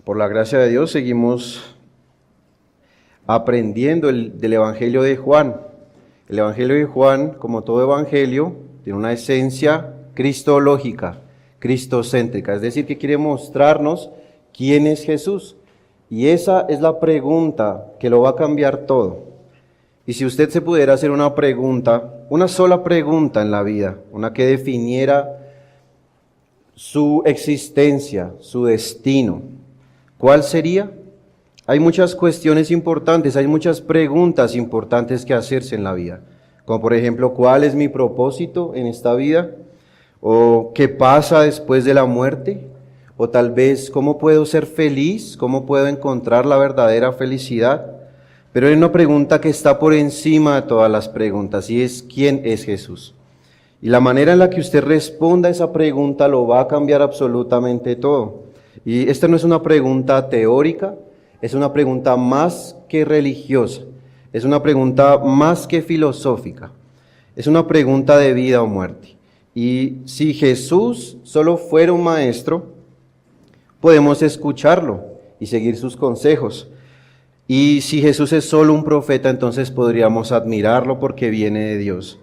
Por la gracia de Dios seguimos aprendiendo del Evangelio de Juan. El Evangelio de Juan, como todo evangelio, tiene una esencia cristológica, cristocéntrica, es decir, que quiere mostrarnos quién es Jesús. Y esa es la pregunta que lo va a cambiar todo. Y si usted se pudiera hacer una pregunta, una sola pregunta en la vida, una que definiera su existencia, su destino, ¿cuál sería? Hay muchas cuestiones importantes, hay muchas preguntas importantes que hacerse en la vida. Como por ejemplo, ¿cuál es mi propósito en esta vida? ¿O qué pasa después de la muerte? O tal vez, ¿cómo puedo ser feliz? ¿Cómo puedo encontrar la verdadera felicidad? Pero hay una pregunta que está por encima de todas las preguntas y es ¿quién es Jesús? Y la manera en la que usted responda a esa pregunta lo va a cambiar absolutamente todo. Y esta no es una pregunta teórica, es una pregunta más que religiosa, es una pregunta más que filosófica, es una pregunta de vida o muerte. Y si Jesús solo fuera un maestro, podemos escucharlo y seguir sus consejos. Y si Jesús es solo un profeta, entonces podríamos admirarlo porque viene de Dios.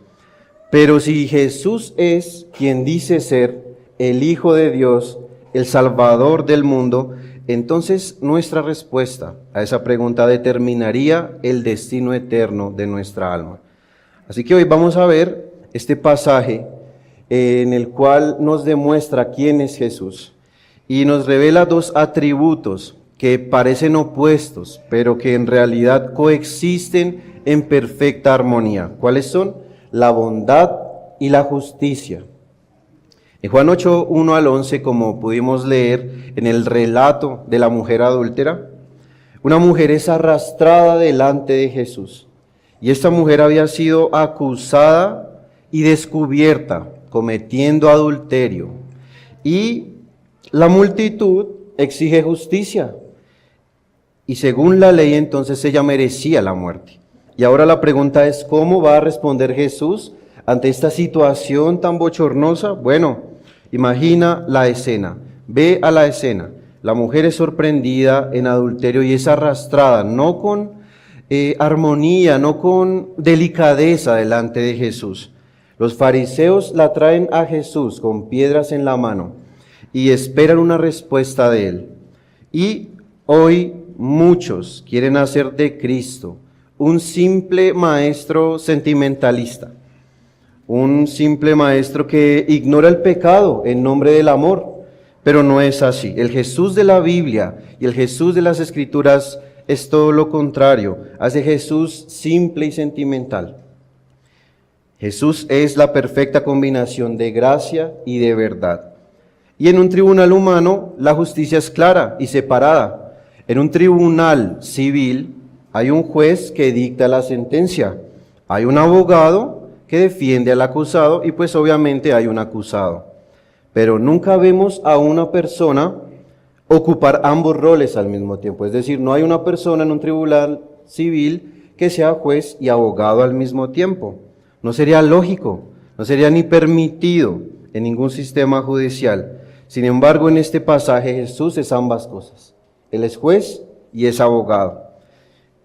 Pero si Jesús es quien dice ser el Hijo de Dios, el Salvador del mundo, entonces nuestra respuesta a esa pregunta determinaría el destino eterno de nuestra alma. Así que hoy vamos a ver este pasaje en el cual nos demuestra quién es Jesús y nos revela dos atributos que parecen opuestos, pero que en realidad coexisten en perfecta armonía. ¿Cuáles son? La bondad y la justicia. En Juan 8, 1 al 11, como pudimos leer en el relato de la mujer adúltera, una mujer es arrastrada delante de Jesús. Y esta mujer había sido acusada y descubierta cometiendo adulterio. Y la multitud exige justicia. Y según la ley, entonces ella merecía la muerte. Y ahora la pregunta es, ¿cómo va a responder Jesús ante esta situación tan bochornosa? Bueno, imagina la escena, ve a la escena. La mujer es sorprendida en adulterio y es arrastrada, no con armonía, no con delicadeza delante de Jesús. Los fariseos la traen a Jesús con piedras en la mano y esperan una respuesta de él. Y hoy muchos quieren hacer de Cristo un simple maestro sentimentalista, un simple maestro que ignora el pecado en nombre del amor, pero no es así. El Jesús de la Biblia y el Jesús de las Escrituras es todo lo contrario, hace Jesús simple y sentimental. Jesús es la perfecta combinación de gracia y de verdad. Y en un tribunal humano la justicia es clara y separada. En un tribunal civil hay un juez que dicta la sentencia, hay un abogado que defiende al acusado y pues obviamente hay un acusado. Pero nunca vemos a una persona ocupar ambos roles al mismo tiempo. Es decir, no hay una persona en un tribunal civil que sea juez y abogado al mismo tiempo. No sería lógico, no sería ni permitido en ningún sistema judicial. Sin embargo, en este pasaje Jesús es ambas cosas. Él es juez y es abogado.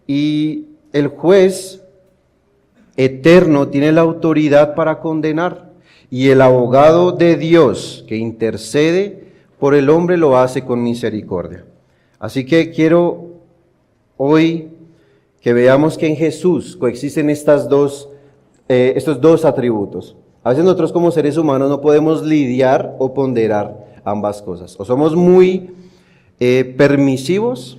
Y el juez eterno tiene la autoridad para condenar. Y el abogado de Dios que intercede por el hombre lo hace con misericordia. Así que quiero hoy que veamos que en Jesús coexisten estos dos atributos. A veces nosotros como seres humanos no podemos lidiar o ponderar ambas cosas. O somos muy permisivos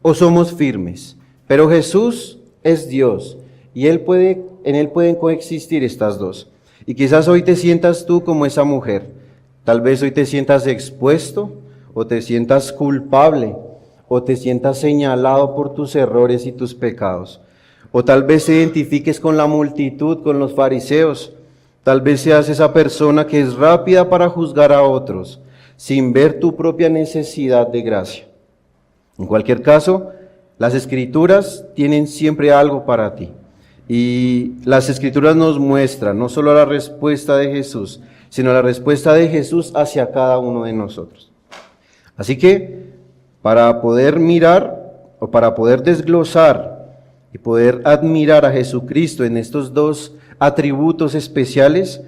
o somos firmes. Pero Jesús es Dios y en Él pueden coexistir estas dos. Y quizás hoy te sientas tú como esa mujer. Tal vez hoy te sientas expuesto o te sientas culpable o te sientas señalado por tus errores y tus pecados. O tal vez te identifiques con la multitud, con los fariseos. Tal vez seas esa persona que es rápida para juzgar a otros sin ver tu propia necesidad de gracia. En cualquier caso, las Escrituras tienen siempre algo para ti. Y las Escrituras nos muestran no solo la respuesta de Jesús, sino la respuesta de Jesús hacia cada uno de nosotros. Así que para poder mirar o para poder desglosar y poder admirar a Jesucristo en estos dos atributos especiales,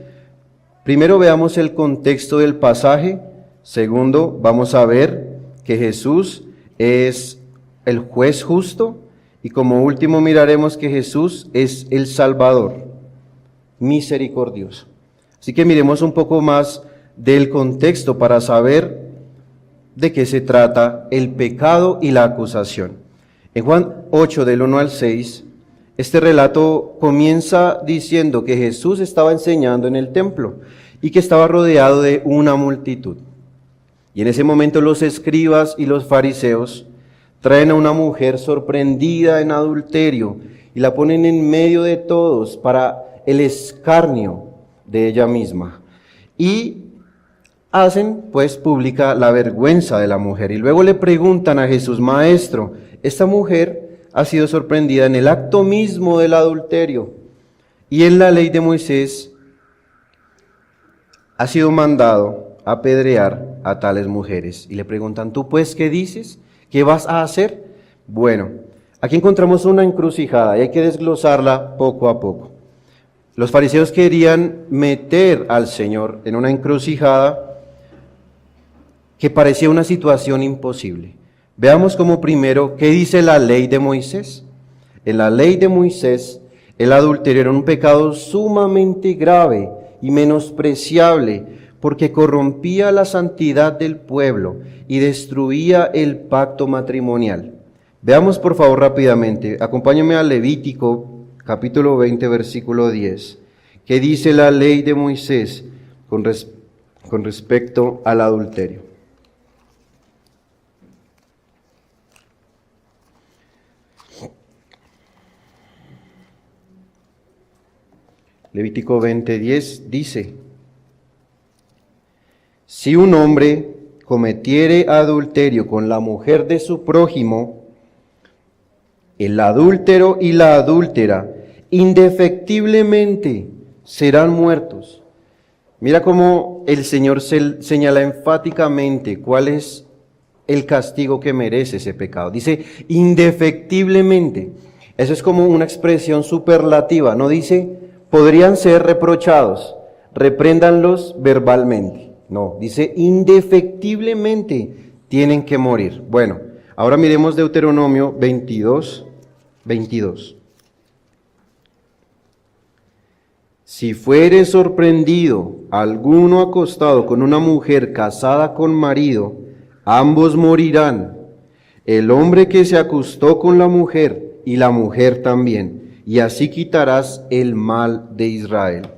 primero veamos el contexto del pasaje. Segundo, vamos a ver que Jesús es el juez justo. Y como último miraremos que Jesús es el Salvador, misericordioso. Así que miremos un poco más del contexto para saber de qué se trata el pecado y la acusación. En Juan 8, del 1 al 6, este relato comienza diciendo que Jesús estaba enseñando en el templo y que estaba rodeado de una multitud. Y en ese momento los escribas y los fariseos traen a una mujer sorprendida en adulterio y la ponen en medio de todos para el escarnio de ella misma. Y hacen pues pública la vergüenza de la mujer. Y luego le preguntan a Jesús: Maestro, esta mujer ha sido sorprendida en el acto mismo del adulterio. Y en la ley de Moisés ha sido mandado apedrear a tales mujeres. Y le preguntan: ¿tú pues qué dices? ¿Qué vas a hacer? Bueno, aquí encontramos una encrucijada y hay que desglosarla poco a poco. Los fariseos querían meter al Señor en una encrucijada que parecía una situación imposible. Veamos como primero qué dice la ley de Moisés. En la ley de Moisés, el adulterio era un pecado sumamente grave y menospreciable, porque corrompía la santidad del pueblo y destruía el pacto matrimonial. Veamos por favor rápidamente, acompáñame a Levítico capítulo 20, versículo 10. ¿Qué dice la ley de Moisés con respecto al adulterio? Levítico 20:10 dice: si un hombre cometiere adulterio con la mujer de su prójimo, el adúltero y la adúltera indefectiblemente serán muertos. Mira cómo el Señor señala enfáticamente cuál es el castigo que merece ese pecado. Dice indefectiblemente. Eso es como una expresión superlativa. No dice podrían ser reprochados, repréndanlos verbalmente. No, dice indefectiblemente tienen que morir. Bueno, ahora miremos Deuteronomio 22:22. Si fuere sorprendido alguno acostado con una mujer casada con marido, ambos morirán, el hombre que se acostó con la mujer y la mujer también, y así quitarás el mal de Israel.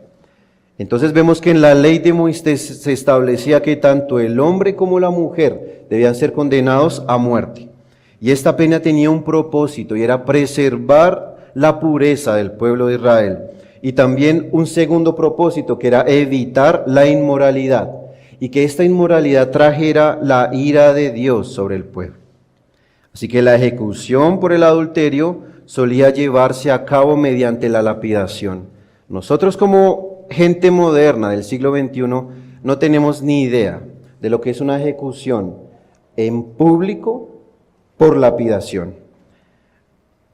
Entonces vemos que en la ley de Moisés se establecía que tanto el hombre como la mujer debían ser condenados a muerte. Y esta pena tenía un propósito y era preservar la pureza del pueblo de Israel. Y también un segundo propósito que era evitar la inmoralidad y que esta inmoralidad trajera la ira de Dios sobre el pueblo. Así que la ejecución por el adulterio solía llevarse a cabo mediante la lapidación. Nosotros como gente moderna del siglo XXI no tenemos ni idea de lo que es una ejecución en público por lapidación.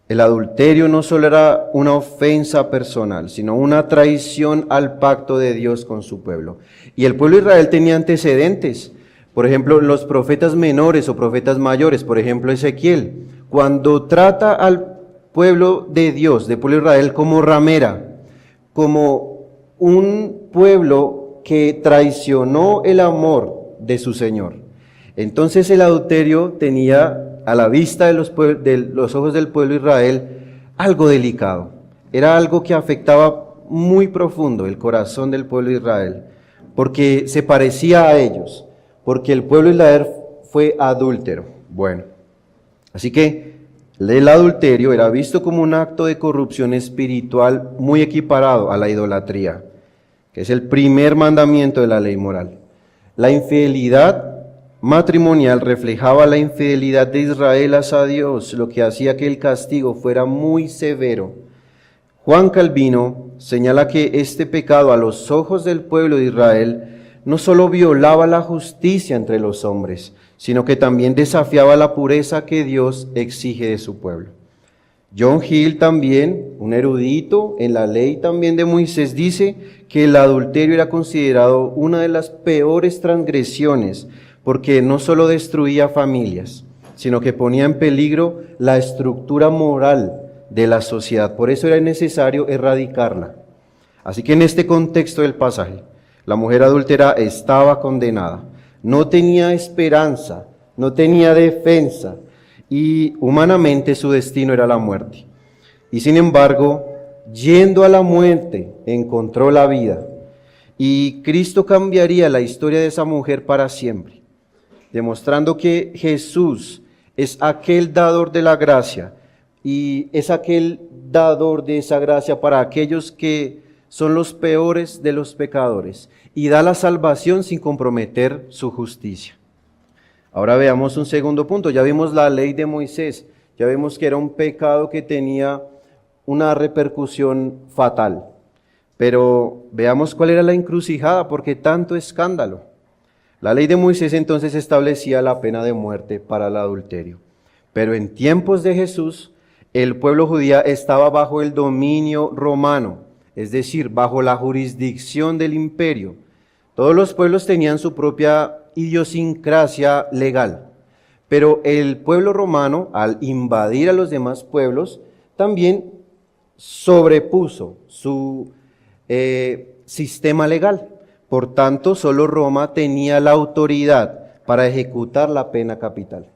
El adulterio no solo era una ofensa personal, sino una traición al pacto de Dios con su pueblo. Y el pueblo de Israel tenía antecedentes. Por ejemplo, los profetas menores o profetas mayores, por ejemplo Ezequiel, cuando trata al pueblo de Dios, del pueblo de Israel como ramera, como un pueblo que traicionó el amor de su Señor. Entonces el adulterio tenía a la vista de los ojos del pueblo de Israel algo delicado. Era algo que afectaba muy profundo el corazón del pueblo de Israel, porque se parecía a ellos, porque el pueblo de Israel fue adúltero. Bueno, así que el adulterio era visto como un acto de corrupción espiritual muy equiparado a la idolatría, que es el primer mandamiento de la ley moral. La infidelidad matrimonial reflejaba la infidelidad de Israel hacia Dios, lo que hacía que el castigo fuera muy severo. Juan Calvino señala que este pecado a los ojos del pueblo de Israel no solo violaba la justicia entre los hombres, sino que también desafiaba la pureza que Dios exige de su pueblo. John Gill también, un erudito en la ley también de Moisés, dice que el adulterio era considerado una de las peores transgresiones, porque no solo destruía familias, sino que ponía en peligro la estructura moral de la sociedad. Por eso era necesario erradicarla. Así que en este contexto del pasaje, la mujer adúltera estaba condenada, no tenía esperanza, no tenía defensa, y humanamente su destino era la muerte. Y sin embargo, yendo a la muerte, encontró la vida. Y Cristo cambiaría la historia de esa mujer para siempre, demostrando que Jesús es aquel dador de la gracia y es aquel dador de esa gracia para aquellos que son los peores de los pecadores y da la salvación sin comprometer su justicia. Ahora veamos un segundo punto. Ya vimos la ley de Moisés, ya vimos que era un pecado que tenía una repercusión fatal. Pero veamos cuál era la encrucijada, porque tanto escándalo. La ley de Moisés entonces establecía la pena de muerte para el adulterio. Pero en tiempos de Jesús, el pueblo judío estaba bajo el dominio romano, es decir, bajo la jurisdicción del imperio. Todos los pueblos tenían su propia idiosincrasia legal, pero el pueblo romano, al invadir a los demás pueblos, también sobrepuso su sistema legal. Por tanto, solo Roma tenía la autoridad para ejecutar la pena capital.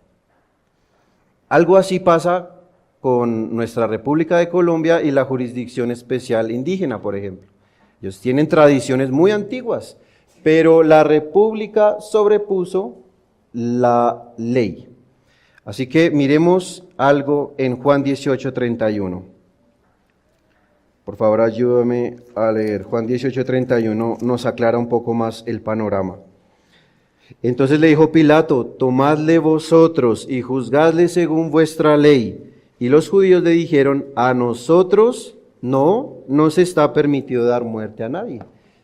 Algo así pasa con nuestra República de Colombia y la Jurisdicción Especial Indígena, por ejemplo. Ellos tienen tradiciones muy antiguas, pero la República sobrepuso la ley. Así que miremos algo en Juan 18:31. Por favor, ayúdame a leer. Juan 18:31 nos aclara un poco más el panorama. Entonces le dijo Pilato: tomadle vosotros y juzgadle según vuestra ley. Y los judíos le dijeron: a nosotros no nos está permitido dar muerte a nadie.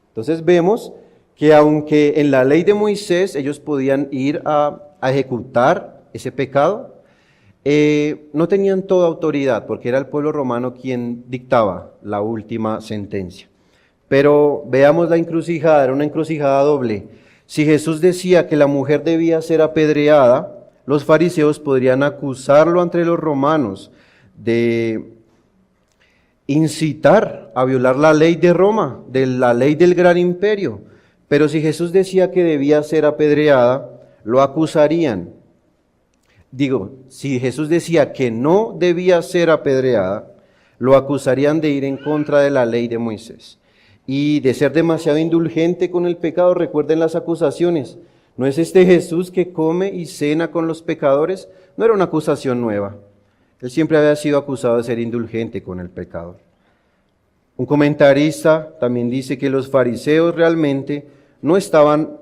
Entonces vemos que aunque en la ley de Moisés ellos podían ir a ejecutar ese pecado, no tenían toda autoridad, porque era el pueblo romano quien dictaba la última sentencia. Pero veamos la encrucijada, era una encrucijada doble. Si Jesús decía que la mujer debía ser apedreada, los fariseos podrían acusarlo ante los romanos de incitar a violar la ley de Roma, de la ley del gran imperio. Pero si Jesús decía que debía ser apedreada, lo acusarían. Si Jesús decía que no debía ser apedreada, lo acusarían de ir en contra de la ley de Moisés y de ser demasiado indulgente con el pecado. Recuerden las acusaciones. ¿No es este Jesús que come y cena con los pecadores? No era una acusación nueva. Él siempre había sido acusado de ser indulgente con el pecado. Un comentarista también dice que los fariseos realmente no estaban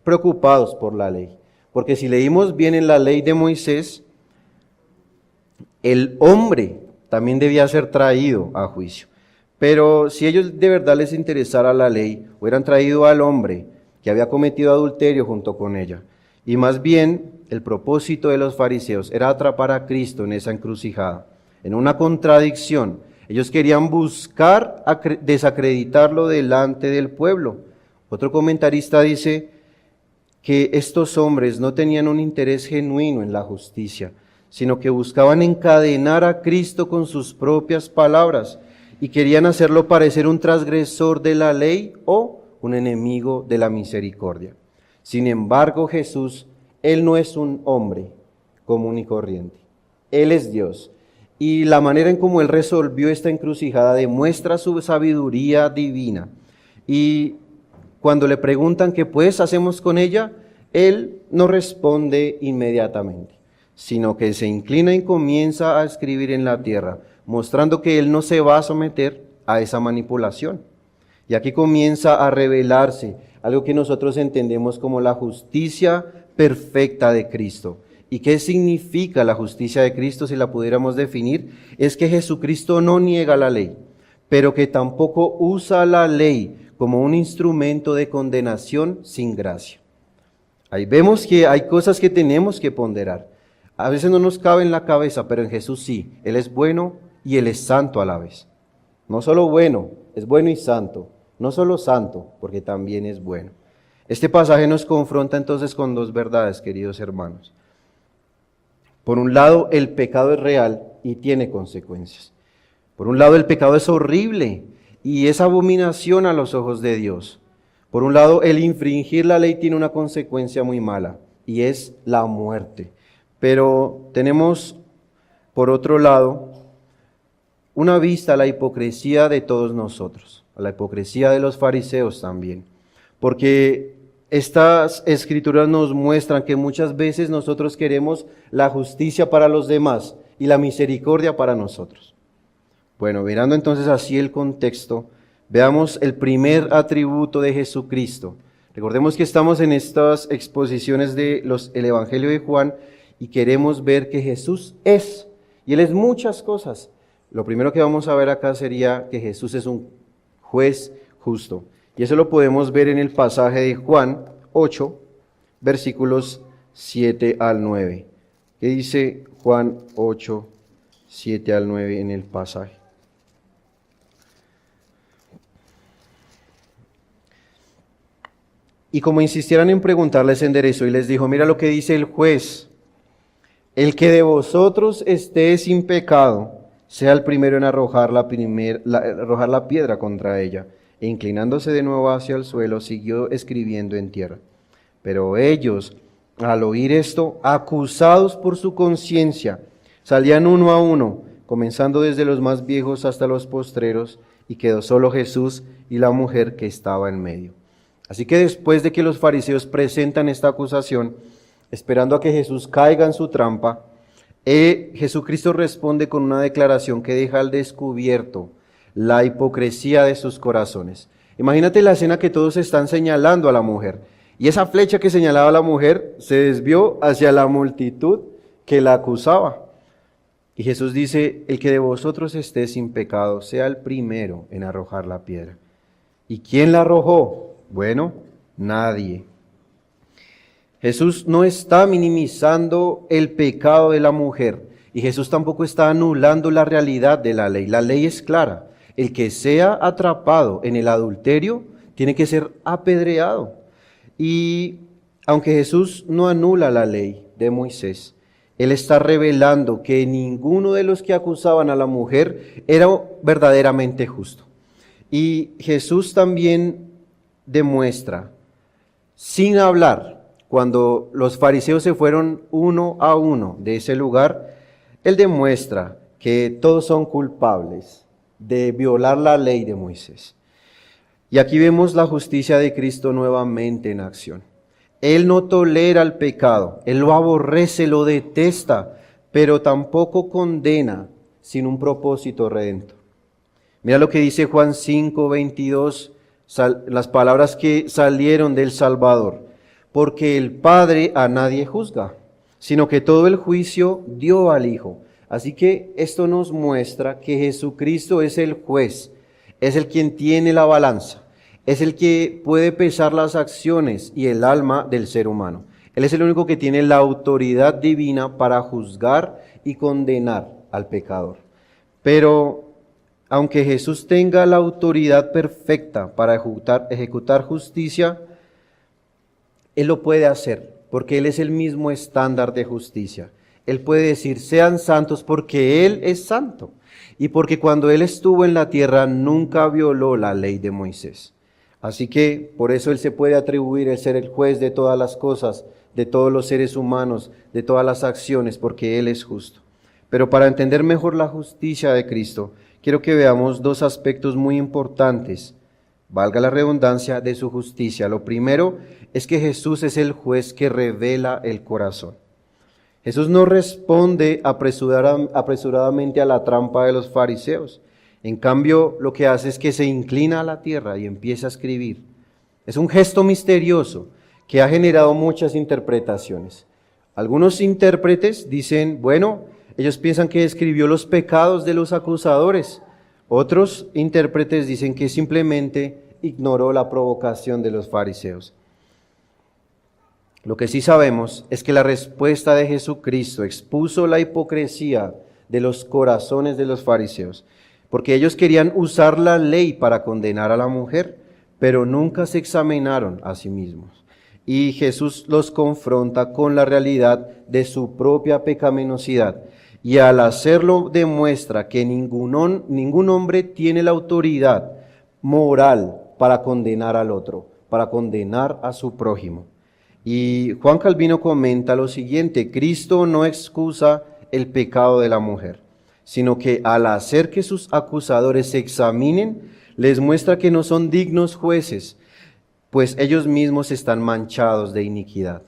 preocupados por la ley, porque si leímos bien en la ley de Moisés, el hombre también debía ser traído a juicio. Pero si ellos de verdad les interesara la ley, hubieran traído al hombre que había cometido adulterio junto con ella. Y más bien, el propósito de los fariseos era atrapar a Cristo en esa encrucijada, en una contradicción. Ellos querían buscar desacreditarlo delante del pueblo. Otro comentarista dice que estos hombres no tenían un interés genuino en la justicia, sino que buscaban encadenar a Cristo con sus propias palabras y querían hacerlo parecer un transgresor de la ley o un enemigo de la misericordia. Sin embargo, Jesús, Él no es un hombre común y corriente. Él es Dios. Y la manera en cómo Él resolvió esta encrucijada demuestra su sabiduría divina. Y cuando le preguntan qué pues hacemos con ella, Él no responde inmediatamente, sino que se inclina y comienza a escribir en la tierra, mostrando que Él no se va a someter a esa manipulación. Y aquí comienza a revelarse algo que nosotros entendemos como la justicia perfecta de Cristo. ¿Y qué significa la justicia de Cristo si la pudiéramos definir? Es que Jesucristo no niega la ley, pero que tampoco usa la ley como un instrumento de condenación sin gracia. Ahí vemos que hay cosas que tenemos que ponderar. A veces no nos cabe en la cabeza, pero en Jesús sí. Él es bueno y Él es santo a la vez. No solo bueno, es bueno y santo. No solo santo, porque también es bueno. Este pasaje nos confronta entonces con dos verdades, queridos hermanos. Por un lado, el pecado es real y tiene consecuencias. Por un lado, el pecado es horrible y es abominación a los ojos de Dios. Por un lado, el infringir la ley tiene una consecuencia muy mala y es la muerte. Pero tenemos, por otro lado, una vista a la hipocresía de todos nosotros, a la hipocresía de los fariseos también. Porque estas escrituras nos muestran que muchas veces nosotros queremos la justicia para los demás y la misericordia para nosotros. Bueno, mirando entonces así el contexto, veamos el primer atributo de Jesucristo. Recordemos que estamos en estas exposiciones del Evangelio de Juan y queremos ver que Jesús es, y Él es muchas cosas. Lo primero que vamos a ver acá sería que Jesús es un juez justo. Y eso lo podemos ver en el pasaje de Juan 8, versículos 7 al 9. ¿Qué dice Juan 8, 7 al 9 en el pasaje? Y como insistieran en preguntarles, enderezó y les dijo: mira lo que dice el juez. El que de vosotros esté sin pecado, sea el primero en arrojar la piedra contra ella. E inclinándose de nuevo hacia el suelo, siguió escribiendo en tierra. Pero ellos, al oír esto, acusados por su conciencia, salían uno a uno, comenzando desde los más viejos hasta los postreros, y quedó solo Jesús y la mujer que estaba en medio. Así que después de que los fariseos presentan esta acusación, esperando a que Jesús caiga en su trampa, Jesucristo responde con una declaración que deja al descubierto la hipocresía de sus corazones. Imagínate la escena que todos están señalando a la mujer, y esa flecha que señalaba a la mujer se desvió hacia la multitud que la acusaba. Y Jesús dice: el que de vosotros esté sin pecado, sea el primero en arrojar la piedra. ¿Y quién la arrojó? Bueno, nadie. Jesús no está minimizando el pecado de la mujer y Jesús tampoco está anulando la realidad de la ley. La ley es clara. El que sea atrapado en el adulterio tiene que ser apedreado. Y aunque Jesús no anula la ley de Moisés, Él está revelando que ninguno de los que acusaban a la mujer era verdaderamente justo. Y Jesús también demuestra, sin hablar, cuando los fariseos se fueron uno a uno de ese lugar, Él demuestra que todos son culpables de violar la ley de Moisés. Y aquí vemos la justicia de Cristo nuevamente en acción. Él no tolera el pecado, Él lo aborrece, lo detesta, pero tampoco condena sin un propósito redentor. Mira lo que dice Juan 5, 22, las palabras que salieron del Salvador. Porque el Padre a nadie juzga, sino que todo el juicio dio al Hijo. Así que esto nos muestra que Jesucristo es el juez, es el quien tiene la balanza, es el que puede pesar las acciones y el alma del ser humano. Él es el único que tiene la autoridad divina para juzgar y condenar al pecador. Pero aunque Jesús tenga la autoridad perfecta para ejecutar justicia, Él lo puede hacer, porque Él es el mismo estándar de justicia. Él puede decir: sean santos, porque Él es santo. Y porque cuando Él estuvo en la tierra nunca violó la ley de Moisés. Así que por eso Él se puede atribuir el ser el juez de todas las cosas, de todos los seres humanos, de todas las acciones, porque Él es justo. Pero para entender mejor la justicia de Cristo, quiero que veamos dos aspectos muy importantes, valga la redundancia, de su justicia. Lo primero es que Jesús es el juez que revela el corazón. Jesús no responde apresuradamente a la trampa de los fariseos. En cambio, lo que hace es que se inclina a la tierra y empieza a escribir. Es un gesto misterioso que ha generado muchas interpretaciones. Algunos intérpretes dicen, bueno, ellos piensan que escribió los pecados de los acusadores. Otros intérpretes dicen que simplemente ignoró la provocación de los fariseos. Lo que sí sabemos es que la respuesta de Jesucristo expuso la hipocresía de los corazones de los fariseos, porque ellos querían usar la ley para condenar a la mujer, pero nunca se examinaron a sí mismos. Y Jesús los confronta con la realidad de su propia pecaminosidad, y al hacerlo demuestra que ningún hombre tiene la autoridad moral para condenar al otro, para condenar a su prójimo. Y Juan Calvino comenta lo siguiente: Cristo no excusa el pecado de la mujer, sino que al hacer que sus acusadores se examinen, les muestra que no son dignos jueces, pues ellos mismos están manchados de iniquidad.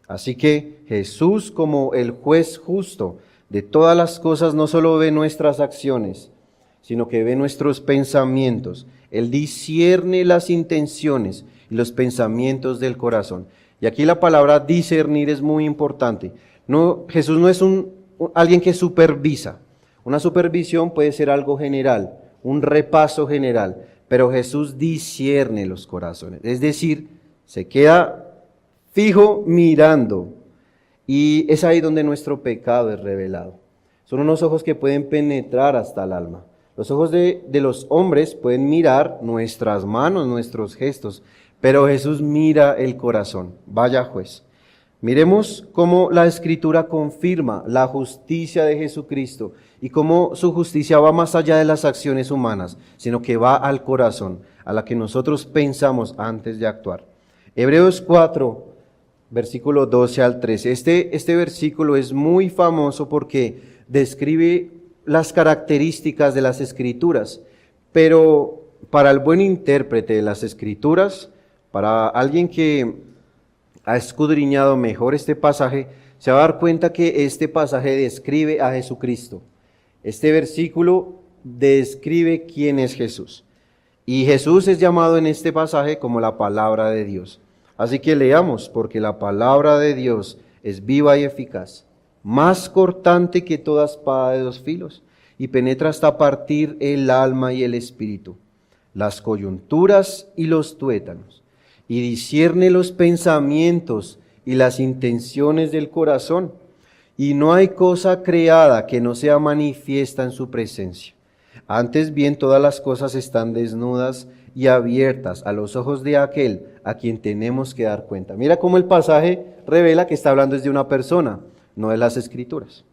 Así que Jesús, como el juez justo de todas las cosas, no solo ve nuestras acciones, sino que ve nuestros pensamientos. Él discierne las intenciones y los pensamientos del corazón. Y aquí la palabra discernir es muy importante. Jesús no es alguien que supervisa. Una supervisión puede ser algo general, un repaso general, pero Jesús discierne los corazones. Es decir, se queda fijo mirando, y es ahí donde nuestro pecado es revelado. Son unos ojos que pueden penetrar hasta el alma. Los ojos de los hombres pueden mirar nuestras manos, nuestros gestos, pero Jesús mira el corazón. Vaya juez. Miremos cómo la Escritura confirma la justicia de Jesucristo y cómo su justicia va más allá de las acciones humanas, sino que va al corazón, a la que nosotros pensamos antes de actuar. Hebreos 4, versículo 12 al 13. Este versículo es muy famoso porque describe las características de las Escrituras, pero para el buen intérprete de las Escrituras, para alguien que ha escudriñado mejor este pasaje, se va a dar cuenta que este pasaje describe a Jesucristo. Este versículo describe quién es Jesús. Y Jesús es llamado en este pasaje como la palabra de Dios. Así que leamos, porque la palabra de Dios es viva y eficaz, más cortante que toda espada de dos filos, y penetra hasta partir el alma y el espíritu, las coyunturas y los tuétanos, y discierne los pensamientos y las intenciones del corazón. Y no hay cosa creada que no sea manifiesta en su presencia. Antes bien, todas las cosas están desnudas y abiertas a los ojos de aquel a quien tenemos que dar cuenta. Mira cómo el pasaje revela que está hablando de una persona, no de las Escrituras,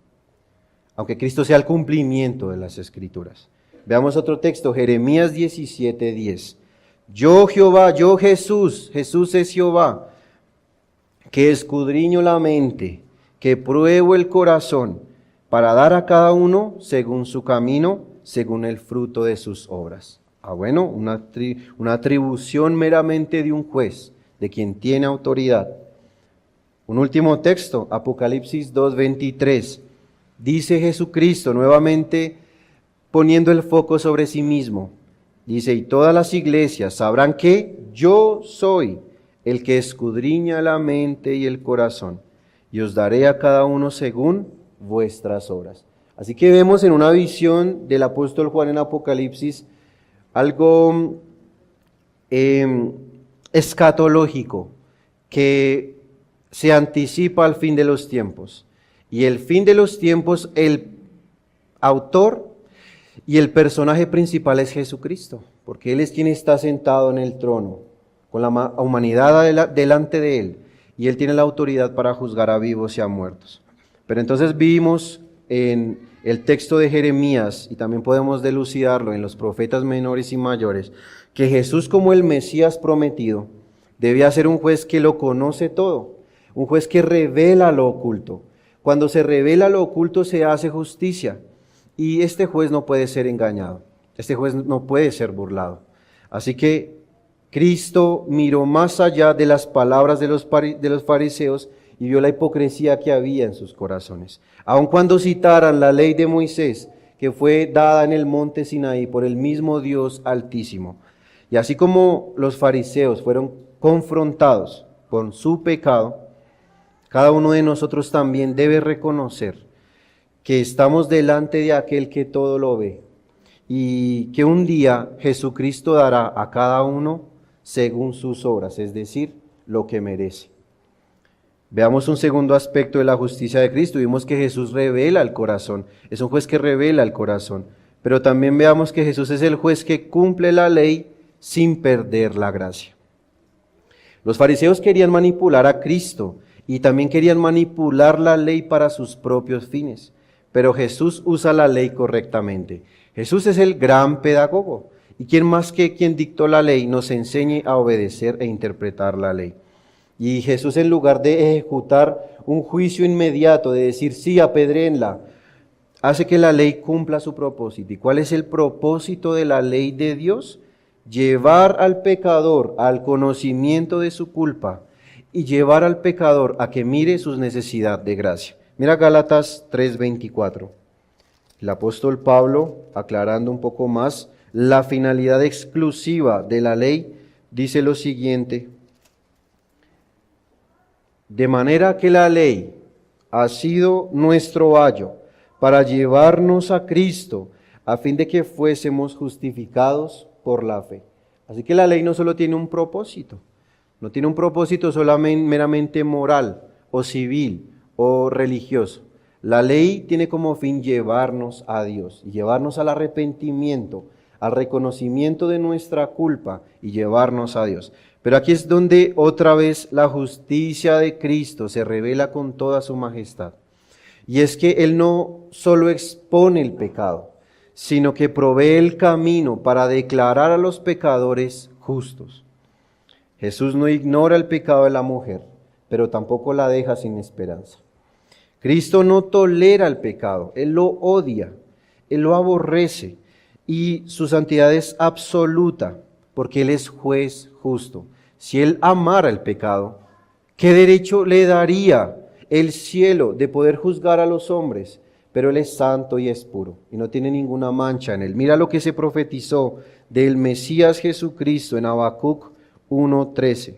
aunque Cristo sea el cumplimiento de las Escrituras. Veamos otro texto, Jeremías 17:10. Yo Jehová, yo Jesús es Jehová, que escudriño la mente, que pruebo el corazón, para dar a cada uno según su camino, según el fruto de sus obras. Bueno, una atribución meramente de un juez, de quien tiene autoridad. Un último texto, Apocalipsis 2:23. Dice Jesucristo nuevamente poniendo el foco sobre sí mismo. Dice, y todas las iglesias sabrán que yo soy el que escudriña la mente y el corazón, y os daré a cada uno según vuestras obras. Así que vemos en una visión del apóstol Juan en Apocalipsis algo escatológico que se anticipa al fin de los tiempos. Y el fin de los tiempos, el autor y el personaje principal es Jesucristo, porque Él es quien está sentado en el trono, con la humanidad delante de Él, y Él tiene la autoridad para juzgar a vivos y a muertos. Pero entonces vimos en el texto de Jeremías, y también podemos delucidarlo en los profetas menores y mayores, que Jesús, como el Mesías prometido, debía ser un juez que lo conoce todo, un juez que revela lo oculto. Cuando se revela lo oculto se hace justicia, y este juez no puede ser engañado, este juez no puede ser burlado. Así que Cristo miró más allá de las palabras de los fariseos y vio la hipocresía que había en sus corazones. Aun cuando citaran la ley de Moisés, que fue dada en el monte Sinaí por el mismo Dios Altísimo. Y así como los fariseos fueron confrontados con su pecado, cada uno de nosotros también debe reconocer que estamos delante de aquel que todo lo ve y que un día Jesucristo dará a cada uno según sus obras, es decir, lo que merece. Veamos un segundo aspecto de la justicia de Cristo. Vimos que Jesús revela el corazón, es un juez que revela el corazón, pero también veamos que Jesús es el juez que cumple la ley sin perder la gracia. Los fariseos querían manipular a Cristo y también querían manipular la ley para sus propios fines, pero Jesús usa la ley correctamente. Jesús es el gran pedagogo, y quién más que quien dictó la ley nos enseñe a obedecer e interpretar la ley. Y Jesús, en lugar de ejecutar un juicio inmediato, de decir sí, apedréenla, hace que la ley cumpla su propósito. ¿Y cuál es el propósito de la ley de Dios? Llevar al pecador al conocimiento de su culpa y llevar al pecador a que mire su necesidad de gracia. Mira Gálatas 3:24. El apóstol Pablo, aclarando un poco más la finalidad exclusiva de la ley, dice lo siguiente: de manera que la ley ha sido nuestro ayo para llevarnos a Cristo, a fin de que fuésemos justificados por la fe. Así que la ley no solo tiene un propósito, no tiene un propósito solamente meramente moral o civil o religioso. La ley tiene como fin llevarnos a Dios y llevarnos al arrepentimiento, al reconocimiento de nuestra culpa y llevarnos a Dios. Pero aquí es donde otra vez la justicia de Cristo se revela con toda su majestad. Y es que Él no solo expone el pecado, sino que provee el camino para declarar a los pecadores justos. Jesús no ignora el pecado de la mujer, pero tampoco la deja sin esperanza. Cristo no tolera el pecado, Él lo odia, Él lo aborrece, y su santidad es absoluta, porque Él es juez justo. Si Él amara el pecado, ¿qué derecho le daría el cielo de poder juzgar a los hombres? Pero Él es santo y es puro, y no tiene ninguna mancha en Él. Mira lo que se profetizó del Mesías Jesucristo en Habacuc 1:13.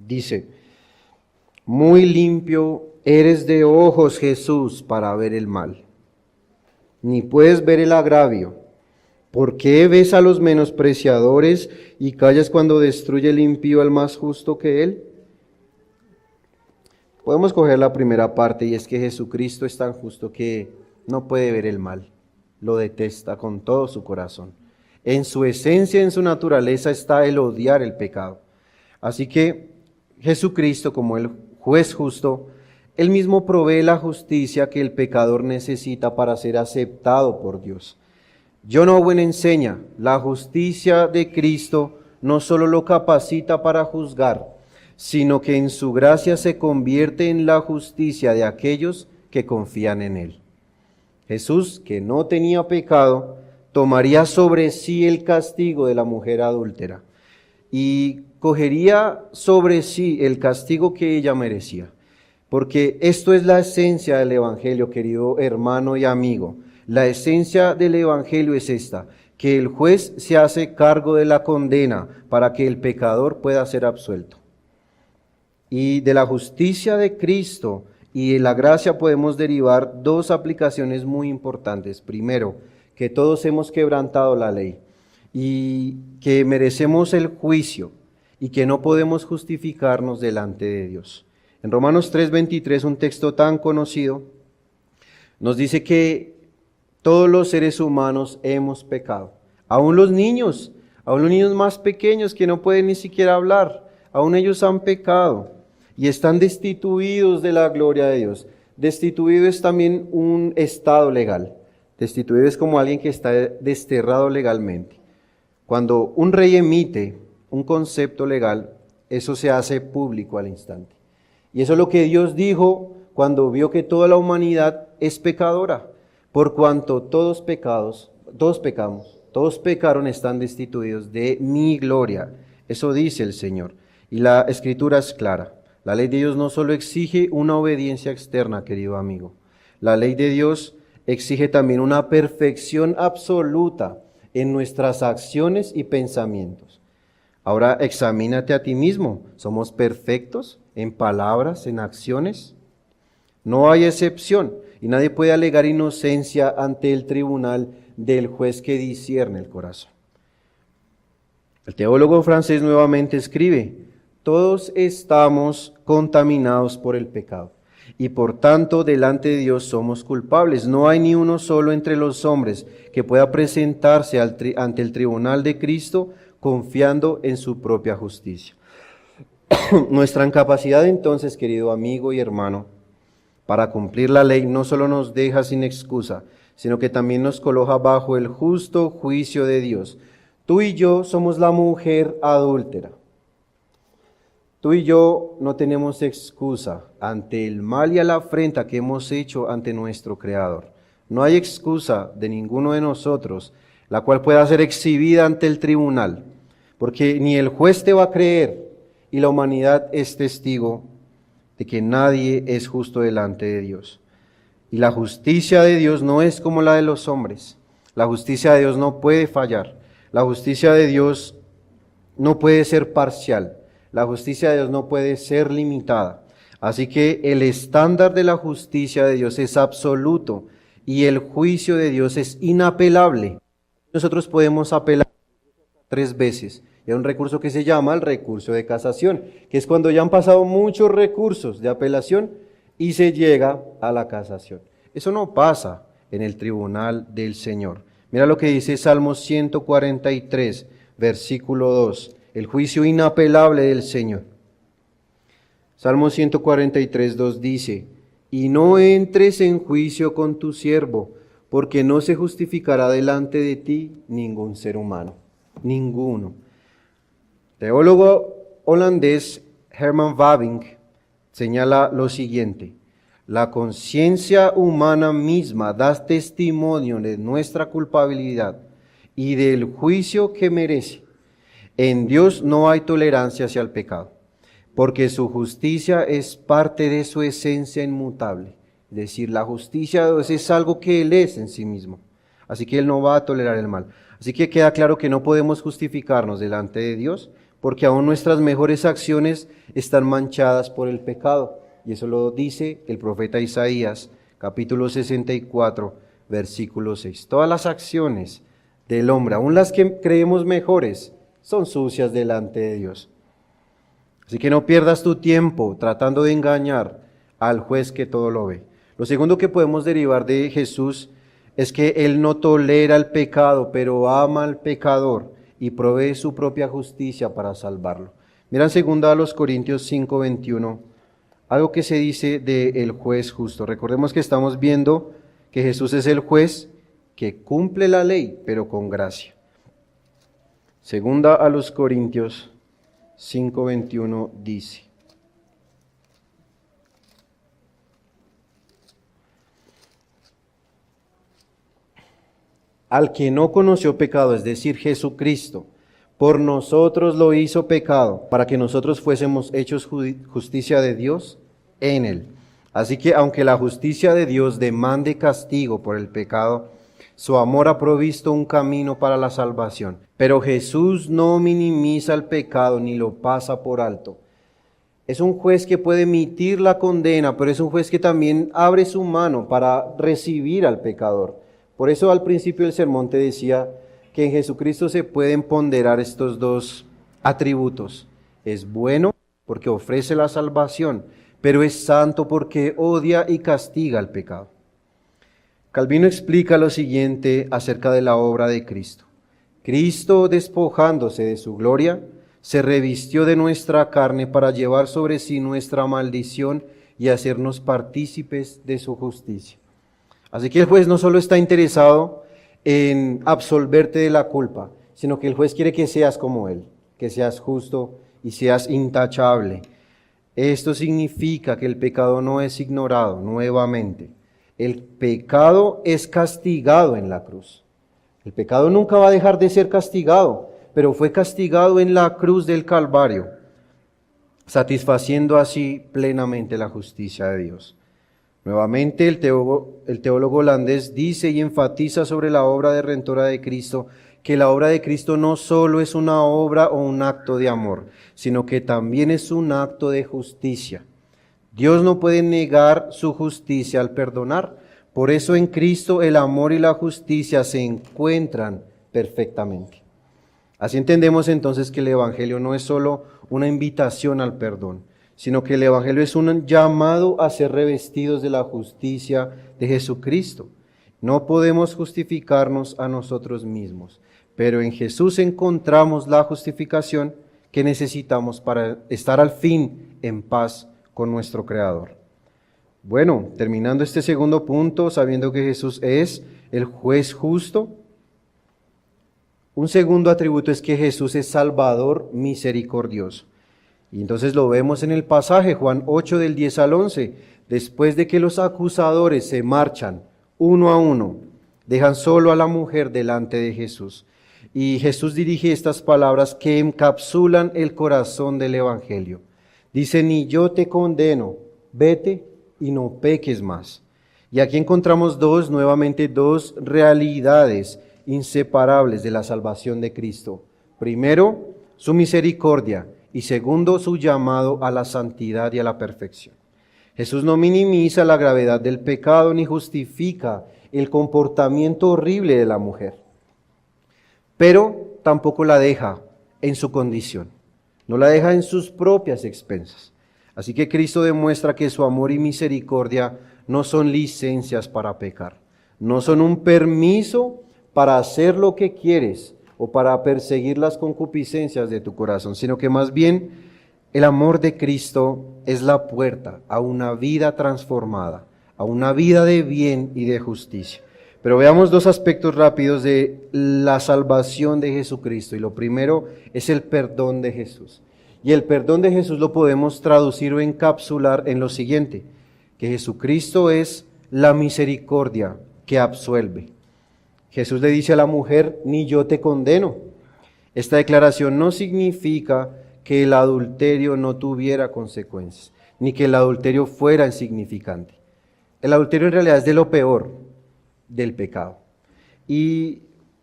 Dice: muy limpio eres de ojos, Jesús, para ver el mal, ni puedes ver el agravio. ¿Por qué ves a los menospreciadores y callas cuando destruye el impío al más justo que él? Podemos coger la primera parte, y es que Jesucristo es tan justo que no puede ver el mal, lo detesta con todo su corazón. En su esencia, en su naturaleza está el odiar el pecado. Así que Jesucristo, como el juez justo, Él mismo provee la justicia que el pecador necesita para ser aceptado por Dios. John Owen enseña: la justicia de Cristo no solo lo capacita para juzgar, sino que en su gracia se convierte en la justicia de aquellos que confían en Él. Jesús, que no tenía pecado, tomaría sobre sí el castigo de la mujer adúltera y cogería sobre sí el castigo que ella merecía. Porque esto es la esencia del Evangelio, querido hermano y amigo. La esencia del Evangelio es esta: que el juez se hace cargo de la condena para que el pecador pueda ser absuelto. Y de la justicia de Cristo y de la gracia podemos derivar dos aplicaciones muy importantes. Primero, que todos hemos quebrantado la ley y que merecemos el juicio y que no podemos justificarnos delante de Dios. En Romanos 3:23, un texto tan conocido, nos dice que todos los seres humanos hemos pecado. Aún los niños más pequeños que no pueden ni siquiera hablar, aún ellos han pecado y están destituidos de la gloria de Dios. Destituido es también un estado legal. Destituido es como alguien que está desterrado legalmente. Cuando un rey emite un concepto legal, eso se hace público al instante. Y eso es lo que Dios dijo cuando vio que toda la humanidad es pecadora. Por cuanto todos pecamos, todos pecaron, están destituidos de mi gloria. Eso dice el Señor. Y la Escritura es clara. La ley de Dios no solo exige una obediencia externa, querido amigo. La ley de Dios exige también una perfección absoluta en nuestras acciones y pensamientos. Ahora examínate a ti mismo. ¿Somos perfectos en palabras, en acciones? No hay excepción y nadie puede alegar inocencia ante el tribunal del juez que discierne el corazón. El teólogo francés nuevamente escribe: todos estamos contaminados por el pecado y por tanto delante de Dios somos culpables. No hay ni uno solo entre los hombres que pueda presentarse ante el tribunal de Cristo confiando en su propia justicia. Nuestra incapacidad entonces, querido amigo y hermano, para cumplir la ley no solo nos deja sin excusa, sino que también nos coloca bajo el justo juicio de Dios. Tú y yo somos la mujer adúltera. Tú y yo no tenemos excusa ante el mal y a la afrenta que hemos hecho ante nuestro Creador. No hay excusa de ninguno de nosotros, la cual pueda ser exhibida ante el tribunal, porque ni el juez te va a creer y la humanidad es testigo de que nadie es justo delante de Dios. Y la justicia de Dios no es como la de los hombres. La justicia de Dios no puede fallar. La justicia de Dios no puede ser parcial. La justicia de Dios no puede ser limitada. Así que el estándar de la justicia de Dios es absoluto y el juicio de Dios es inapelable. Nosotros podemos apelar 3 veces. Y hay un recurso que se llama el recurso de casación, que es cuando ya han pasado muchos recursos de apelación y se llega a la casación. Eso no pasa en el tribunal del Señor. Mira lo que dice Salmo 143, versículo 2, el juicio inapelable del Señor. Salmo 143, 2 dice: y no entres en juicio con tu siervo, porque no se justificará delante de ti ningún ser humano. Ninguno. Teólogo holandés Herman Bavinck señala lo siguiente: la conciencia humana misma da testimonio de nuestra culpabilidad y del juicio que merece. En Dios no hay tolerancia hacia el pecado, porque su justicia es parte de su esencia inmutable. Es decir, la justicia de Dios es algo que Él es en sí mismo. Así que Él no va a tolerar el mal. Así que queda claro que no podemos justificarnos delante de Dios, porque aún nuestras mejores acciones están manchadas por el pecado. Y eso lo dice el profeta Isaías, capítulo 64, versículo 6. Todas las acciones del hombre, aún las que creemos mejores, son sucias delante de Dios. Así que no pierdas tu tiempo tratando de engañar al juez que todo lo ve. Lo segundo que podemos derivar de Jesús es que Él no tolera el pecado, pero ama al pecador y provee su propia justicia para salvarlo. Mira en 2 Corintios 5, 21, algo que se dice del juez justo. Recordemos que estamos viendo que Jesús es el juez que cumple la ley, pero con gracia. 2 Corintios 5, 21 dice: al que no conoció pecado, es decir, Jesucristo, por nosotros lo hizo pecado, para que nosotros fuésemos hechos justicia de Dios en él. Así que aunque la justicia de Dios demande castigo por el pecado, su amor ha provisto un camino para la salvación. Pero Jesús no minimiza el pecado ni lo pasa por alto. Es un juez que puede emitir la condena, pero es un juez que también abre su mano para recibir al pecador. Por eso al principio del sermón te decía que en Jesucristo se pueden ponderar estos dos atributos. Es bueno porque ofrece la salvación, pero es santo porque odia y castiga el pecado. Calvino explica lo siguiente acerca de la obra de Cristo. Cristo, despojándose de su gloria, se revistió de nuestra carne para llevar sobre sí nuestra maldición y hacernos partícipes de su justicia. Así que el juez no solo está interesado en absolverte de la culpa, sino que el juez quiere que seas como Él, que seas justo y seas intachable. Esto significa que el pecado no es ignorado nuevamente. El pecado es castigado en la cruz. El pecado nunca va a dejar de ser castigado, pero fue castigado en la cruz del Calvario, satisfaciendo así plenamente la justicia de Dios. Nuevamente el teólogo holandés dice y enfatiza sobre la obra redentora de Cristo que la obra de Cristo no solo es una obra o un acto de amor, sino que también es un acto de justicia. Dios no puede negar su justicia al perdonar. Por eso en Cristo el amor y la justicia se encuentran perfectamente. Así entendemos entonces que el Evangelio no es solo una invitación al perdón, sino que el Evangelio es un llamado a ser revestidos de la justicia de Jesucristo. No podemos justificarnos a nosotros mismos, pero en Jesús encontramos la justificación que necesitamos para estar al fin en paz con nuestro Creador. Bueno, terminando este segundo punto, sabiendo que Jesús es el juez justo, un segundo atributo es que Jesús es Salvador misericordioso. Y entonces lo vemos en el pasaje, Juan 8 del 10 al 11, después de que los acusadores se marchan uno a uno, dejan solo a la mujer delante de Jesús. Y Jesús dirige estas palabras que encapsulan el corazón del Evangelio. Dice, ni yo te condeno, vete y no peques más. Y aquí encontramos nuevamente dos realidades inseparables de la salvación de Cristo. Primero, su misericordia y segundo, su llamado a la santidad y a la perfección. Jesús no minimiza la gravedad del pecado ni justifica el comportamiento horrible de la mujer, pero tampoco la deja en su condición. No la deja en sus propias expensas. Así que Cristo demuestra que su amor y misericordia no son licencias para pecar, no son un permiso para hacer lo que quieres o para perseguir las concupiscencias de tu corazón, sino que más bien el amor de Cristo es la puerta a una vida transformada, a una vida de bien y de justicia. Pero veamos dos aspectos rápidos de la salvación de Jesucristo. Y lo primero es el perdón de Jesús. Y el perdón de Jesús lo podemos traducir o encapsular en lo siguiente, que Jesucristo es la misericordia que absuelve. Jesús le dice a la mujer, ni yo te condeno. Esta declaración no significa que el adulterio no tuviera consecuencias, ni que el adulterio fuera insignificante. El adulterio en realidad es de lo peor del pecado. Y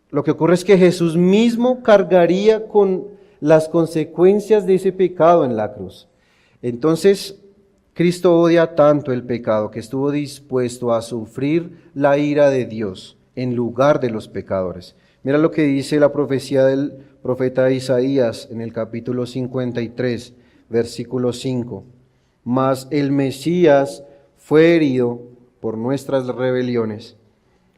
lo que ocurre es que Jesús mismo cargaría con las consecuencias de ese pecado en la cruz. Entonces, Cristo odia tanto el pecado que estuvo dispuesto a sufrir la ira de Dios en lugar de los pecadores. Mira lo que dice la profecía del profeta Isaías en el capítulo 53, versículo 5. Mas el Mesías fue herido por nuestras rebeliones,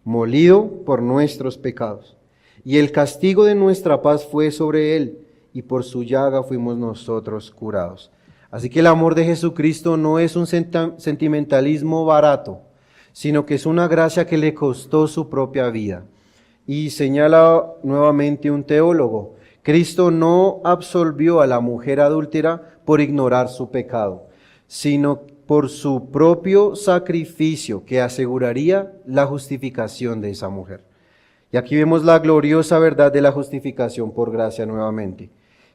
molido por nuestros pecados. Y el castigo de nuestra paz fue sobre él, y por su llaga fuimos nosotros curados. Así que el amor de Jesucristo no es un sentimentalismo barato, sino que es una gracia que le costó su propia vida. Y señala nuevamente un teólogo, Cristo no absolvió a la mujer adúltera por ignorar su pecado, sino por su propio sacrificio que aseguraría la justificación de esa mujer. Y aquí vemos la gloriosa verdad de la justificación por gracia nuevamente,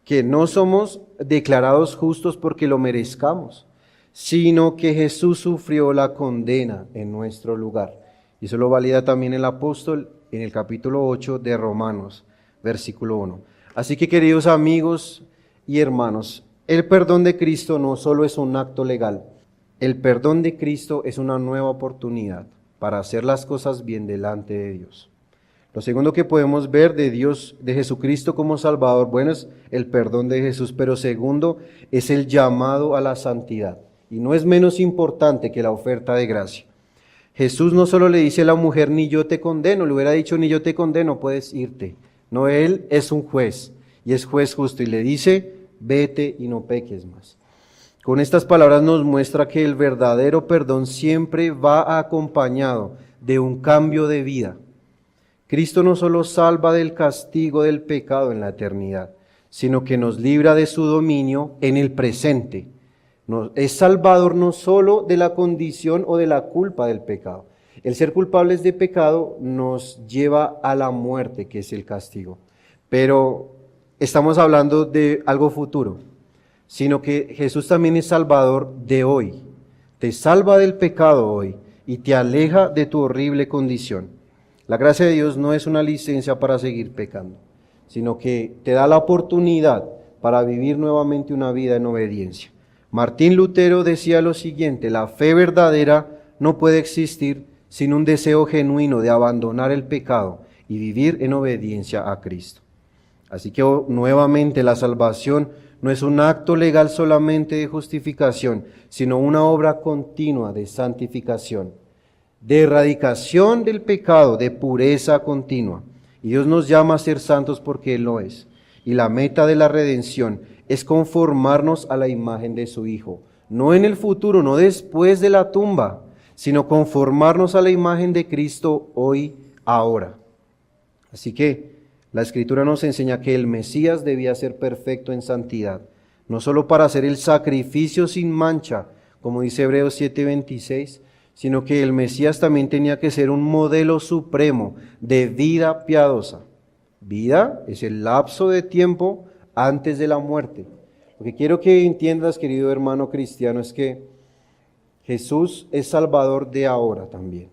que no somos declarados justos porque lo merezcamos, sino que Jesús sufrió la condena en nuestro lugar. Y eso lo valida también el apóstol en el capítulo 8 de Romanos, versículo 1. Así que, queridos amigos y hermanos, el perdón de Cristo no solo es un acto legal, el perdón de Cristo es una nueva oportunidad para hacer las cosas bien delante de Dios. Lo segundo que podemos ver de Dios, de Jesucristo como Salvador, bueno, es el perdón de Jesús, pero segundo es el llamado a la santidad. Y no es menos importante que la oferta de gracia. Jesús no solo le dice a la mujer, ni yo te condeno, le hubiera dicho, ni yo te condeno, puedes irte. No, Él es un juez, y es juez justo, y le dice, vete y no peques más. Con estas palabras nos muestra que el verdadero perdón siempre va acompañado de un cambio de vida. Cristo no solo salva del castigo del pecado en la eternidad, sino que nos libra de su dominio en el presente. Es salvador no solo de la condición o de la culpa del pecado. El ser culpables de pecado nos lleva a la muerte, que es el castigo. Pero estamos hablando de algo futuro, sino que Jesús también es salvador de hoy. Te salva del pecado hoy y te aleja de tu horrible condición. La gracia de Dios no es una licencia para seguir pecando, sino que te da la oportunidad para vivir nuevamente una vida en obediencia. Martín Lutero decía lo siguiente: la fe verdadera no puede existir sin un deseo genuino de abandonar el pecado y vivir en obediencia a Cristo. Así que nuevamente la salvación no es un acto legal solamente de justificación, sino una obra continua de santificación, de erradicación del pecado, de pureza continua. Y Dios nos llama a ser santos porque Él lo es. Y la meta de la redención es conformarnos a la imagen de su Hijo, no en el futuro, no después de la tumba, sino conformarnos a la imagen de Cristo hoy, ahora. Así que la Escritura nos enseña que el Mesías debía ser perfecto en santidad, no solo para hacer el sacrificio sin mancha, como dice Hebreos 7:26, sino que el Mesías también tenía que ser un modelo supremo de vida piadosa. Vida es el lapso de tiempo antes de la muerte. Lo que quiero que entiendas, querido hermano cristiano, es que Jesús es Salvador de ahora también.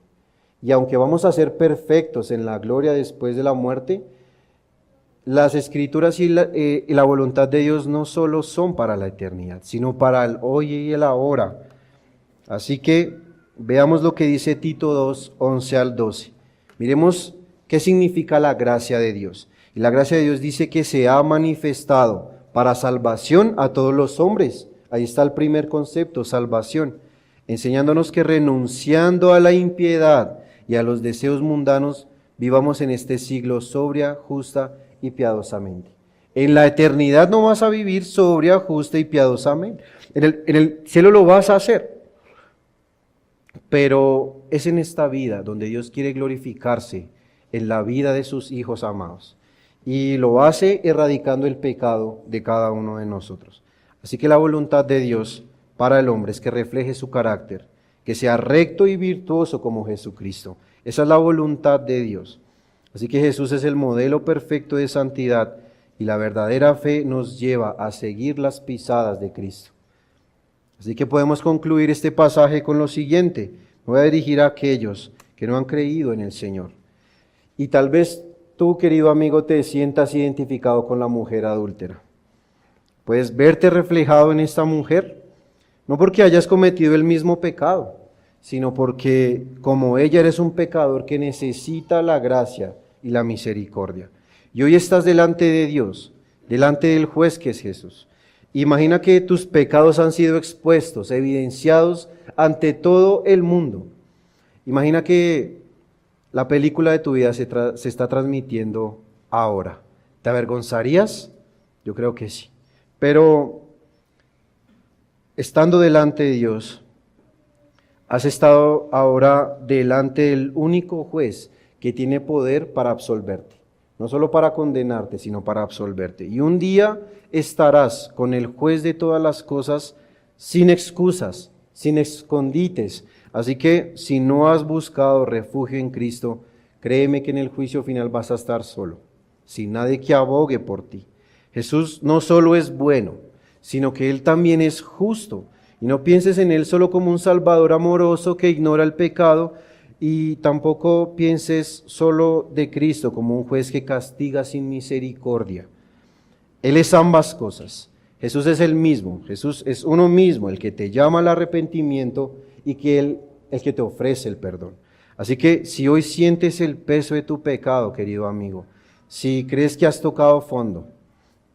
Y aunque vamos a ser perfectos en la gloria después de la muerte, las Escrituras y la voluntad de Dios no solo son para la eternidad, sino para el hoy y el ahora. Así que veamos lo que dice Tito 2, 11 al 12. Miremos qué significa la gracia de Dios. Y la gracia de Dios dice que se ha manifestado para salvación a todos los hombres. Ahí está el primer concepto, salvación, enseñándonos que renunciando a la impiedad y a los deseos mundanos, vivamos en este siglo sobria, justa y piadosamente. En la eternidad no vas a vivir sobria, justa y piadosamente. En el cielo lo vas a hacer. Pero es en esta vida donde Dios quiere glorificarse en la vida de sus hijos amados. Y lo hace erradicando el pecado de cada uno de nosotros. Así que la voluntad de Dios para el hombre es que refleje su carácter, que sea recto y virtuoso como Jesucristo. Esa es la voluntad de Dios. Así que Jesús es el modelo perfecto de santidad y la verdadera fe nos lleva a seguir las pisadas de Cristo. Así que podemos concluir este pasaje con lo siguiente. Me voy a dirigir a aquellos que no han creído en el Señor. Y tal vez tú, querido amigo, te sientas identificado con la mujer adúltera. Puedes verte reflejado en esta mujer, no porque hayas cometido el mismo pecado, sino porque como ella eres un pecador que necesita la gracia y la misericordia. Y hoy estás delante de Dios, delante del juez que es Jesús. Imagina que tus pecados han sido expuestos, evidenciados ante todo el mundo. Imagina que la película de tu vida se está transmitiendo ahora. ¿Te avergonzarías? Yo creo que sí. Pero estando delante de Dios, has estado ahora delante del único juez que tiene poder para absolverte. No solo para condenarte, sino para absolverte. Y un día estarás con el juez de todas las cosas sin excusas, sin escondites. Así que si no has buscado refugio en Cristo, créeme que en el juicio final vas a estar solo, sin nadie que abogue por ti. Jesús no solo es bueno, sino que Él también es justo. Y no pienses en Él solo como un Salvador amoroso que ignora el pecado, y tampoco pienses solo de Cristo como un juez que castiga sin misericordia. Él es ambas cosas. Jesús es el mismo, Jesús es uno mismo, el que te llama al arrepentimiento y el que te ofrece el perdón. Así que si hoy sientes el peso de tu pecado, querido amigo, si crees que has tocado fondo,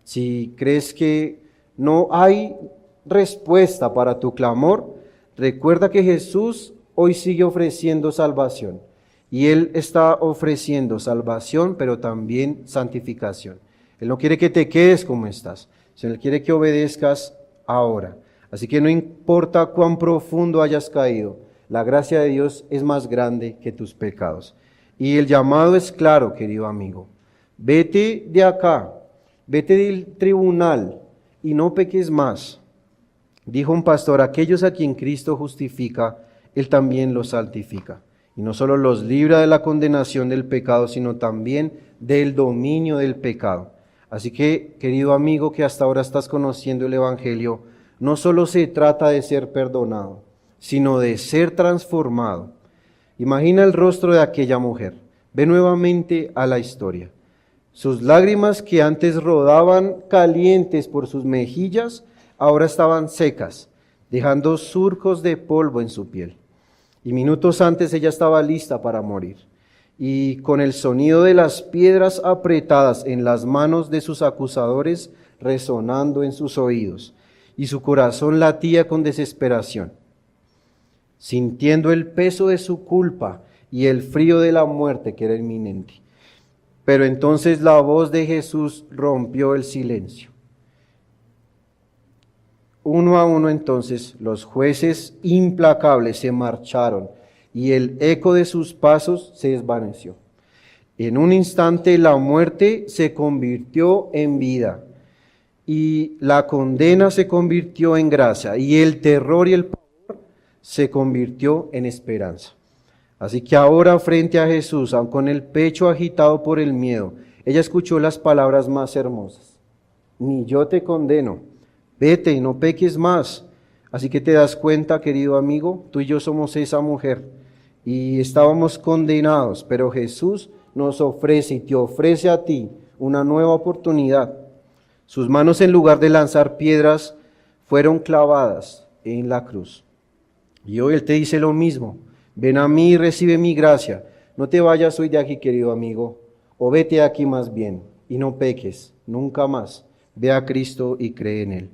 si crees que no hay respuesta para tu clamor, recuerda que Jesús hoy sigue ofreciendo salvación. Y Él está ofreciendo salvación, pero también santificación. Él no quiere que te quedes como estás, sino Él quiere que obedezcas ahora. Así que no importa cuán profundo hayas caído, la gracia de Dios es más grande que tus pecados. Y el llamado es claro, querido amigo. Vete de acá, vete del tribunal y no peques más. Dijo un pastor: aquellos a quien Cristo justifica, Él también los santifica. Y no solo los libra de la condenación del pecado, sino también del dominio del pecado. Así que, querido amigo que hasta ahora estás conociendo el Evangelio, no solo se trata de ser perdonado, sino de ser transformado. Imagina el rostro de aquella mujer. ve nuevamente a la historia. Sus lágrimas que antes rodaban calientes por sus mejillas, ahora estaban secas, dejando surcos de polvo en su piel. Y minutos antes ella estaba lista para morir. Y con el sonido de las piedras apretadas en las manos de sus acusadores resonando en sus oídos, y su corazón latía con desesperación, sintiendo el peso de su culpa y el frío de la muerte que era inminente. Pero entonces la voz de Jesús rompió el silencio. Uno a uno entonces los jueces implacables se marcharon y el eco de sus pasos se desvaneció. En un instante la muerte se convirtió en vida y la condena se convirtió en gracia y el terror y el pavor se convirtió en esperanza. Así que ahora frente a Jesús, aun con el pecho agitado por el miedo, ella escuchó las palabras más hermosas. Ni yo te condeno, vete y no peques más. Así que te das cuenta, querido amigo, tú y yo somos esa mujer y estábamos condenados, pero Jesús nos ofrece y te ofrece a ti una nueva oportunidad. Sus manos, en lugar de lanzar piedras, fueron clavadas en la cruz. Y hoy Él te dice lo mismo. Ven a mí y recibe mi gracia. No te vayas hoy de aquí, querido amigo, o vete de aquí más bien y no peques, nunca más. Ve a Cristo y cree en Él.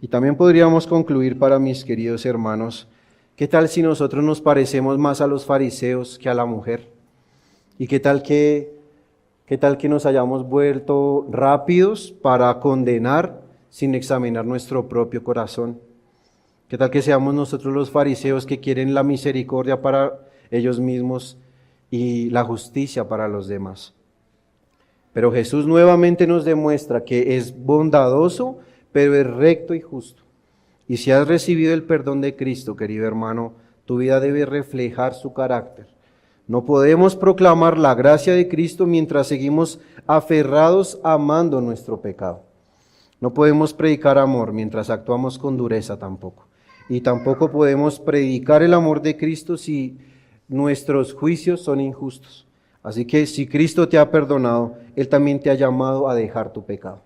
Y también podríamos concluir, para mis queridos hermanos, ¿qué tal si nosotros nos parecemos más a los fariseos que a la mujer? ¿Y qué tal que nos hayamos vuelto rápidos para condenar sin examinar nuestro propio corazón? ¿Qué tal que seamos nosotros los fariseos que quieren la misericordia para ellos mismos y la justicia para los demás? Pero Jesús nuevamente nos demuestra que es bondadoso, pero es recto y justo. Y si has recibido el perdón de Cristo, querido hermano, tu vida debe reflejar su carácter. No podemos proclamar la gracia de Cristo mientras seguimos aferrados amando nuestro pecado. No podemos predicar amor mientras actuamos con dureza tampoco. Y tampoco podemos predicar el amor de Cristo si nuestros juicios son injustos. Así que si Cristo te ha perdonado, Él también te ha llamado a dejar tu pecado.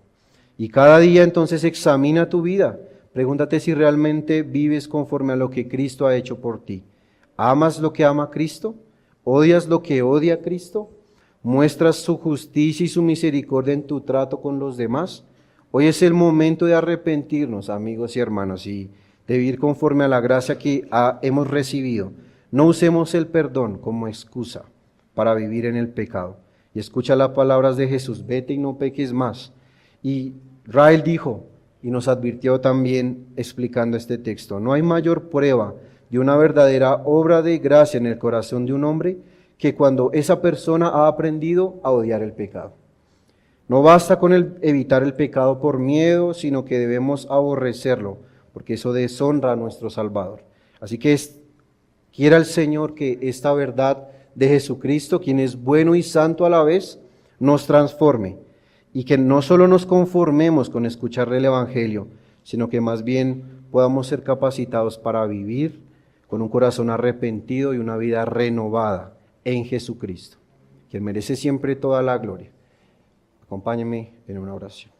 Y cada día entonces examina tu vida. Pregúntate si realmente vives conforme a lo que Cristo ha hecho por ti. ¿Amas lo que ama Cristo? ¿Odias lo que odia Cristo? ¿Muestras su justicia y su misericordia en tu trato con los demás? Hoy es el momento de arrepentirnos, amigos y hermanos, y de vivir conforme a la gracia que hemos recibido. No usemos el perdón como excusa para vivir en el pecado. Y escucha las palabras de Jesús, vete y no peques más. Y Rael dijo, y nos advirtió también explicando este texto, no hay mayor prueba de una verdadera obra de gracia en el corazón de un hombre que cuando esa persona ha aprendido a odiar el pecado. No basta con evitar el pecado por miedo, sino que debemos aborrecerlo, porque eso deshonra a nuestro Salvador. Así que quiera el Señor que esta verdad de Jesucristo, quien es bueno y santo a la vez, nos transforme y que no solo nos conformemos con escuchar el Evangelio, sino que más bien podamos ser capacitados para vivir con un corazón arrepentido y una vida renovada en Jesucristo, quien merece siempre toda la gloria. Acompáñenme en una oración.